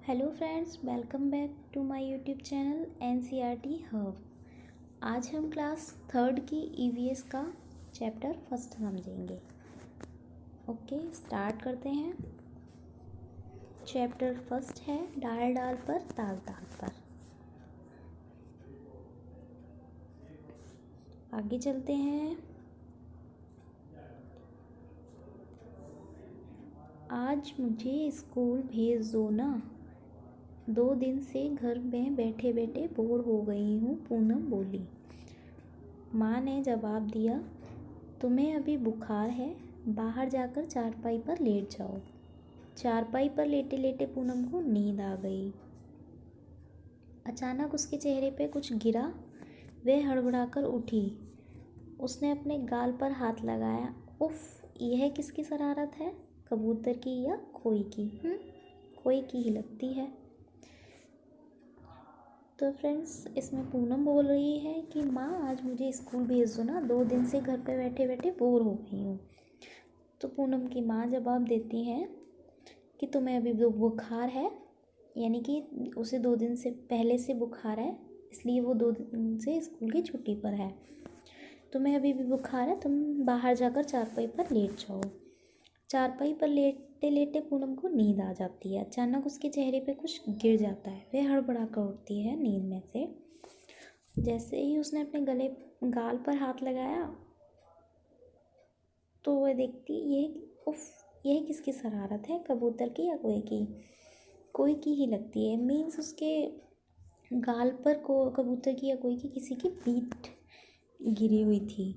Hello friends, welcome back to my YouTube channel NCERT hub. आज हम class third की EVS का chapter first समझेंगे। ओके, स्टार्ट करते हैं। चैप्टर फर्स्ट है डाल डाल पर ताल ताल पर। आगे चलते हैं। आज मुझे स्कूल भेज दो ना, 2 दिन से घर में बैठे बैठे बोर हो गई हूँ, पूनम बोली। माँ ने जवाब दिया, तुम्हें अभी बुखार है, बाहर जाकर चारपाई पर लेट जाओ। चारपाई पर लेटे लेटे पूनम को नींद आ गई। अचानक उसके चेहरे पे कुछ गिरा। वह हड़बड़ाकर उठी। उसने अपने गाल पर हाथ लगाया। उफ, यह किसकी शरारत है? कबूतर की या कोई की? कोई की ही लगती है। तो फ्रेंड्स, इसमें पूनम बोल रही है कि माँ आज मुझे स्कूल भेज दो ना, 2 दिन से घर पे बैठे बैठे बोर हो गई हूँ। तो पूनम की माँ जवाब देती हैं कि तुम्हें अभी बुखार है, यानी कि उसे 2 दिन से पहले से बुखार है, इसलिए वो 2 दिन से स्कूल की छुट्टी पर है। तुम्हें अभी भी बुखार है, तुम बाहर जाकर चारपाई पर लेट जाओ। चारपाई पर लेटे लेटे पूनम को नींद आ जाती है। अचानक उसके चेहरे पे कुछ गिर जाता है। वह हड़बड़ा कर उठती है नींद में से। जैसे ही उसने अपने गाल पर हाथ लगाया तो वह देखती, यह किसकी शरारत है? कबूतर की या कोई की? कोई की ही लगती है। मीन्स उसके गाल पर को कबूतर की या कोई की किसी की पीठ गिरी हुई थी।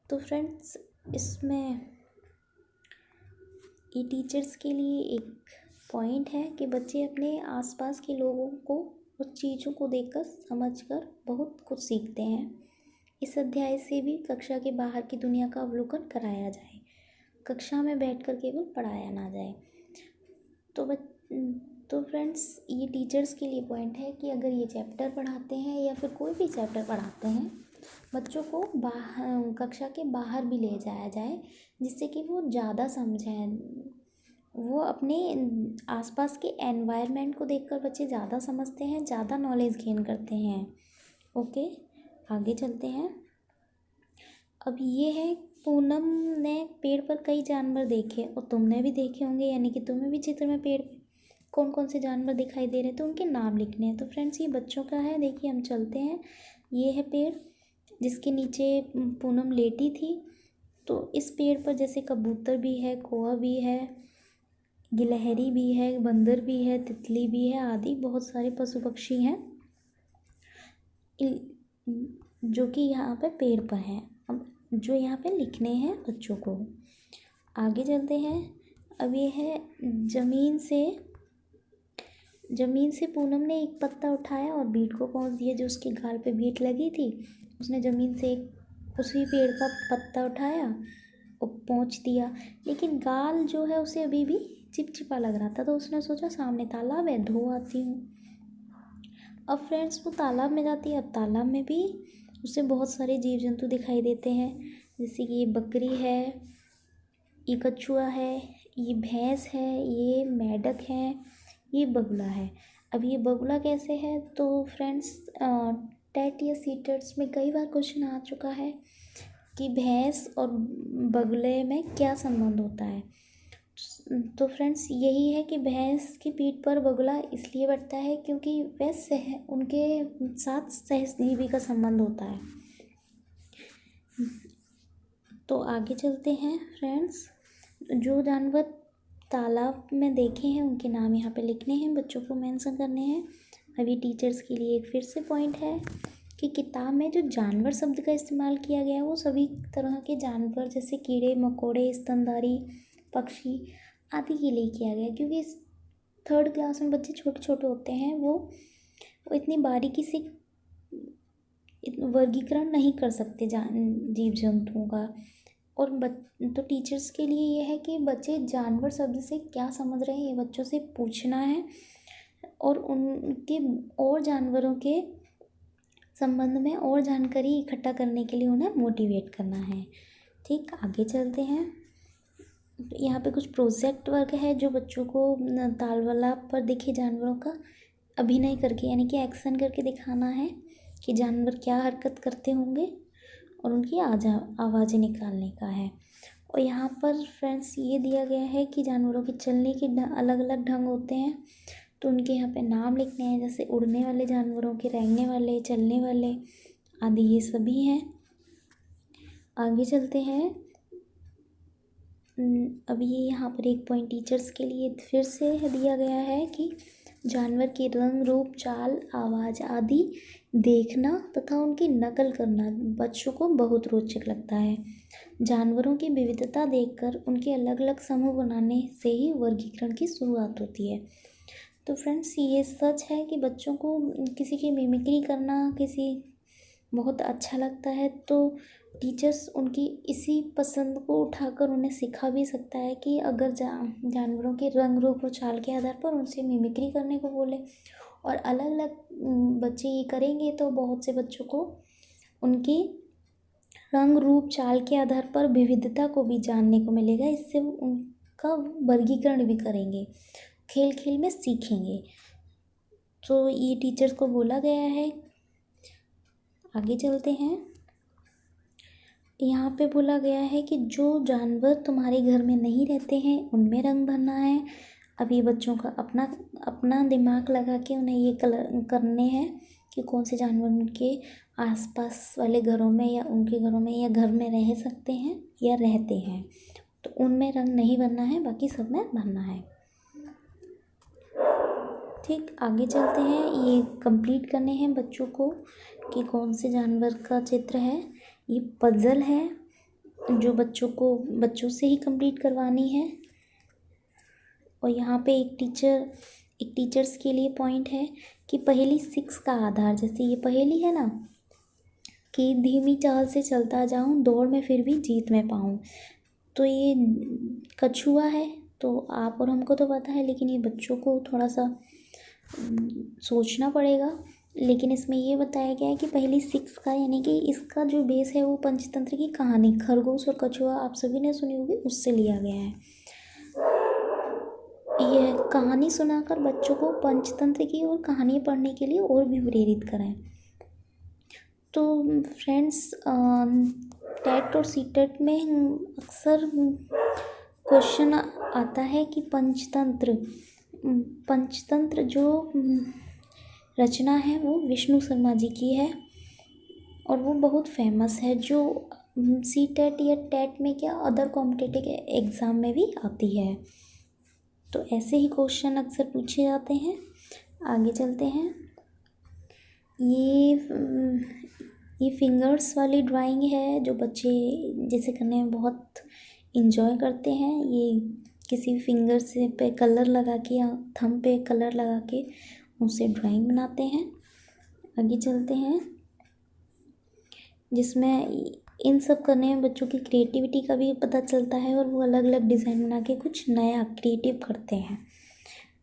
तो फ्रेंड्स, इसमें ये टीचर्स के लिए एक पॉइंट है कि बच्चे अपने आसपास के लोगों को, उस चीज़ों को देखकर समझकर बहुत कुछ सीखते हैं। इस अध्याय से भी कक्षा के बाहर की दुनिया का अवलोकन कराया जाए, कक्षा में बैठकर केवल पढ़ाया ना जाए। तो फ्रेंड्स, ये टीचर्स के लिए पॉइंट है कि अगर ये चैप्टर पढ़ाते हैं या फिर कोई भी चैप्टर पढ़ाते हैं, बच्चों को कक्षा के बाहर भी ले जाया जाए, जिससे कि वो ज़्यादा समझें। वो अपने आसपास के एनवायरनमेंट को देखकर बच्चे ज़्यादा समझते हैं, ज़्यादा नॉलेज गेन करते हैं। ओके, आगे चलते हैं। अब ये है, पूनम ने पेड़ पर कई जानवर देखे और तुमने भी देखे होंगे, यानी कि तुम्हें भी चित्र में पेड़ कौन कौन से जानवर दिखाई दे रहे हैं तो उनके नाम लिखने हैं। तो फ्रेंड्स, ये बच्चों का है। देखिए, हम चलते हैं। ये है पेड़ जिसके नीचे पूनम लेटी थी। तो इस पेड़ पर जैसे कबूतर भी है, कौवा भी है, गिलहरी भी है, बंदर भी है, तितली भी है, आदि बहुत सारे पशु पक्षी हैं जो कि यहाँ पे पेड़ पर हैं। अब जो यहाँ पे लिखने हैं बच्चों को। आगे चलते हैं। अब ये है, ज़मीन से पूनम ने एक पत्ता उठाया और बीट को पहुँच दिया। जो उसके गाल पे बीट लगी थी, उसने ज़मीन से उसी पेड़ का पत्ता उठाया और पहुँच दिया। लेकिन गाल जो है उसे अभी भी चिपचिपा लग रहा था, तो उसने सोचा सामने तालाब है, धो आती हूँ। अब फ्रेंड्स, वो तालाब में जाती है। अब तालाब में भी उसे बहुत सारे जीव जंतु दिखाई देते हैं, जैसे कि ये बकरी है, ये कछुआ है, ये भैंस है, ये मेंढक है, ये बगुला है। अब ये बगुला कैसे है? तो फ्रेंड्स, टेट या सीटर्स में कई बार क्वेश्चन आ चुका है कि भैंस और बगुले में क्या संबंध होता है। तो फ्रेंड्स, यही है कि भैंस की पीठ पर बगुला इसलिए बैठता है क्योंकि वह उनके साथ सहजीवी का संबंध होता है। तो आगे चलते हैं फ्रेंड्स। जो जानवर तालाब में देखे हैं उनके नाम यहाँ पे लिखने हैं, बच्चों को मेंशन करने हैं। अभी टीचर्स के लिए एक फिर से पॉइंट है कि किताब में जो जानवर शब्द का इस्तेमाल किया गया है वो सभी तरह के जानवर, जैसे कीड़े मकोड़े, स्तनधारी पक्षी आदि के लिए किया गया है। क्योंकि इस थर्ड क्लास में बच्चे छोटे छोटे होते हैं, वो इतनी बारीकी से वर्गीकरण नहीं कर सकते जीव जंतुओं का। और तो टीचर्स के लिए ये है कि बच्चे जानवर शब्द से क्या समझ रहे हैं ये बच्चों से पूछना है, और उनके और जानवरों के संबंध में और जानकारी इकट्ठा करने के लिए उन्हें मोटिवेट करना है। ठीक, आगे चलते हैं। यहाँ पे कुछ प्रोजेक्ट वर्क है जो बच्चों को तालवाला पर दिखे जानवरों का अभिनय करके यानी कि एक्शन करके दिखाना है कि जानवर क्या हरकत करते होंगे और उनकी आवाज़ें निकालने का है। और यहाँ पर फ्रेंड्स ये दिया गया है कि जानवरों के चलने के अलग अलग ढंग होते हैं, तो उनके यहाँ पे नाम लिखने हैं, जैसे उड़ने वाले जानवरों के, रेंगने वाले, चलने वाले आदि ये सभी हैं। आगे चलते हैं। अभी यहाँ पर एक पॉइंट टीचर्स के लिए फिर से दिया गया है कि जानवर के रंग, रूप, चाल, आवाज़ आदि देखना तथा उनकी नकल करना बच्चों को बहुत रोचक लगता है। जानवरों की विविधता देखकर उनके अलग अलग समूह बनाने से ही वर्गीकरण की शुरुआत होती है। तो फ्रेंड्स ये सच है कि बच्चों को किसी की मिमिक्री करना बहुत अच्छा लगता है, तो टीचर्स उनकी इसी पसंद को उठाकर उन्हें सिखा भी सकता है कि अगर जानवरों के रंग, रूप और चाल के आधार पर उनसे मिमिक्री करने को बोले और अलग अलग बच्चे ये करेंगे तो बहुत से बच्चों को उनकी रंग, रूप, चाल के आधार पर विविधता को भी जानने को मिलेगा। इससे उनका वर्गीकरण भी करेंगे, खेल खेल में सीखेंगे। तो ये टीचर्स को बोला गया है। आगे चलते हैं। यहाँ पे बोला गया है कि जो जानवर तुम्हारे घर में नहीं रहते हैं उनमें रंग भरना है। अब ये बच्चों का अपना अपना दिमाग लगा के उन्हें ये कलर करने हैं कि कौन से जानवर उनके आसपास वाले घरों में या उनके घरों में या घर में रह सकते हैं या रहते हैं, तो उनमें रंग नहीं भरना है, बाकी सब में भरना है। ठीक, आगे चलते हैं। ये कंप्लीट करने हैं बच्चों को कि कौन से जानवर का चित्र है। ये पजल है जो बच्चों से ही कंप्लीट करवानी है। और यहाँ पे एक टीचर्स के लिए पॉइंट है कि पहेली 6 का आधार, जैसे ये पहेली है ना कि धीमी चाल से चलता जाऊँ, दौड़ में फिर भी जीत में पाऊँ, तो ये कछुआ है। तो आप और हमको तो पता है, लेकिन ये बच्चों को थोड़ा सा सोचना पड़ेगा। लेकिन इसमें ये बताया गया है कि पहेली 6 का यानी कि इसका जो बेस है वो पंचतंत्र की कहानी खरगोश और कछुआ आप सभी ने सुनी होगी, उससे लिया गया है। यह कहानी सुनाकर बच्चों को पंचतंत्र की और कहानी पढ़ने के लिए और भी प्रेरित करें। तो फ्रेंड्स टेट और सीटेट में अक्सर क्वेश्चन आता है कि पंचतंत्र जो रचना है वो विष्णु शर्मा जी की है और वो बहुत फेमस है, जो सीटेट या टेट में क्या अदर कॉम्पिटिटिव एग्ज़ाम में भी आती है। तो ऐसे ही क्वेश्चन अक्सर पूछे जाते हैं। आगे चलते हैं। ये फिंगर्स वाली ड्राइंग है जो बच्चे जिसे करने में बहुत इंजॉय करते हैं। ये किसी फिंगर से पे कलर लगा के या थंब पे कलर लगा के उनसे ड्राइंग बनाते हैं। आगे चलते हैं, जिसमें इन सब करने में बच्चों की क्रिएटिविटी का भी पता चलता है और वो अलग अलग डिज़ाइन बना के कुछ नया क्रिएटिव करते हैं।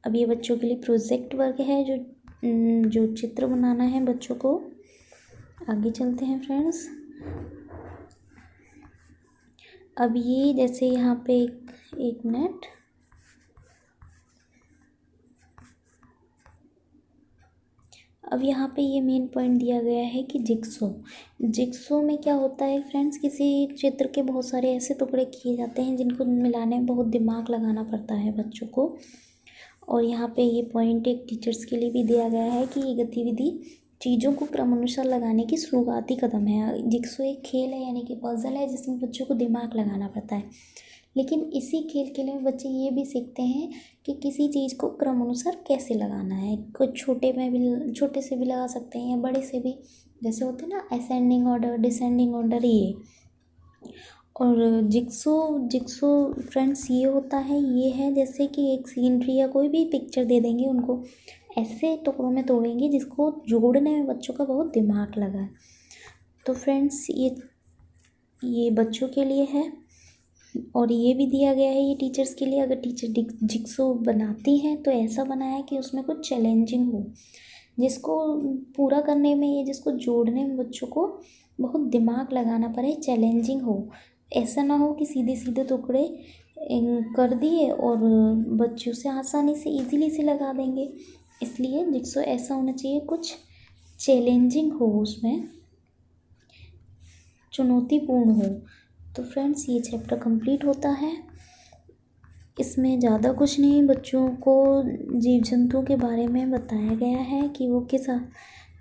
अब ये बच्चों के लिए प्रोजेक्ट वर्क है जो चित्र बनाना है बच्चों को। आगे चलते हैं फ्रेंड्स। अब ये जैसे यहाँ पे एक मिनट, अब यहाँ पे ये मेन पॉइंट दिया गया है कि जिक्सो में क्या होता है फ्रेंड्स, किसी चित्र के बहुत सारे ऐसे टुकड़े किए जाते हैं जिनको मिलाने में बहुत दिमाग लगाना पड़ता है बच्चों को। और यहाँ पे ये पॉइंट एक टीचर्स के लिए भी दिया गया है कि ये गतिविधि चीज़ों को क्रमानुसार लगाने की शुरुआती कदम है। जिक्सो एक खेल है यानी कि पजल है जिसमें बच्चों को दिमाग लगाना पड़ता है, लेकिन इसी खेल के लिए बच्चे ये भी सीखते हैं कि किसी चीज़ को क्रमानुसार कैसे लगाना है। कुछ छोटे से भी लगा सकते हैं या बड़े से भी, जैसे होते हैं ना असेंडिंग ऑर्डर, डिसेंडिंग ऑर्डर, ये। और जिक्सो फ्रेंड्स ये होता है, ये है जैसे कि एक सीनरी या कोई भी पिक्चर दे देंगे, उनको ऐसे टुकड़ों में तोड़ेंगे जिसको जोड़ने में बच्चों का बहुत दिमाग लगा है। तो फ्रेंड्स ये बच्चों के लिए है और ये भी दिया गया है ये टीचर्स के लिए। अगर टीचर जिक्सो बनाती हैं तो ऐसा बनाया कि उसमें कुछ चैलेंजिंग हो, जिसको पूरा करने में या जिसको जोड़ने में बच्चों को बहुत दिमाग लगाना पड़े, चैलेंजिंग हो। ऐसा ना हो कि सीधे सीधे टुकड़े कर दिए और बच्चों से आसानी से इजीली से लगा देंगे। इसलिए जिक्सो ऐसा होना चाहिए कुछ चैलेंजिंग हो, उसमें चुनौतीपूर्ण हो। तो फ्रेंड्स ये चैप्टर कंप्लीट होता है। इसमें ज़्यादा कुछ नहीं, बच्चों को जीव जंतुओं के बारे में बताया गया है कि वो किस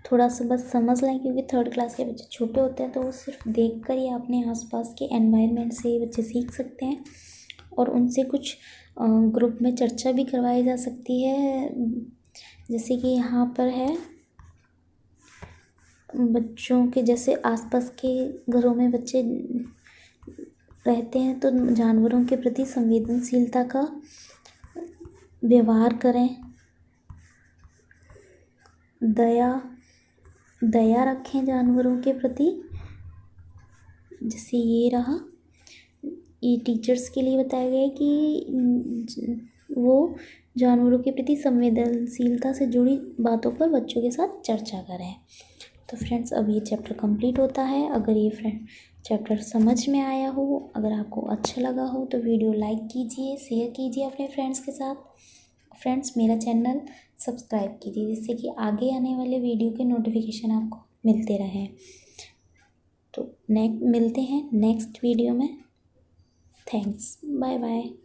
थोड़ा सा बस समझ लें, क्योंकि थर्ड क्लास के बच्चे छोटे होते हैं तो वो सिर्फ देख कर ही अपने आसपास के एनवायरनमेंट से बच्चे सीख सकते हैं। और उनसे कुछ ग्रुप में चर्चा भी करवाई जा सकती है, जैसे कि यहाँ पर है बच्चों के जैसे आसपास के घरों में बच्चे रहते हैं तो जानवरों के प्रति संवेदनशीलता का व्यवहार करें, दया रखें जानवरों के प्रति। जैसे ये रहा, ये टीचर्स के लिए बताया गया है कि वो जानवरों के प्रति संवेदनशीलता से जुड़ी बातों पर बच्चों के साथ चर्चा करें। तो फ्रेंड्स अब ये चैप्टर कंप्लीट होता है। अगर ये चैप्टर समझ में आया हो, अगर आपको अच्छा लगा हो तो वीडियो लाइक कीजिए, शेयर कीजिए अपने फ्रेंड्स के साथ। फ्रेंड्स मेरा चैनल सब्सक्राइब कीजिए, जिससे कि आगे आने वाले वीडियो के नोटिफिकेशन आपको मिलते रहें। तो मिलते हैं नेक्स्ट वीडियो में। Thanks, bye bye.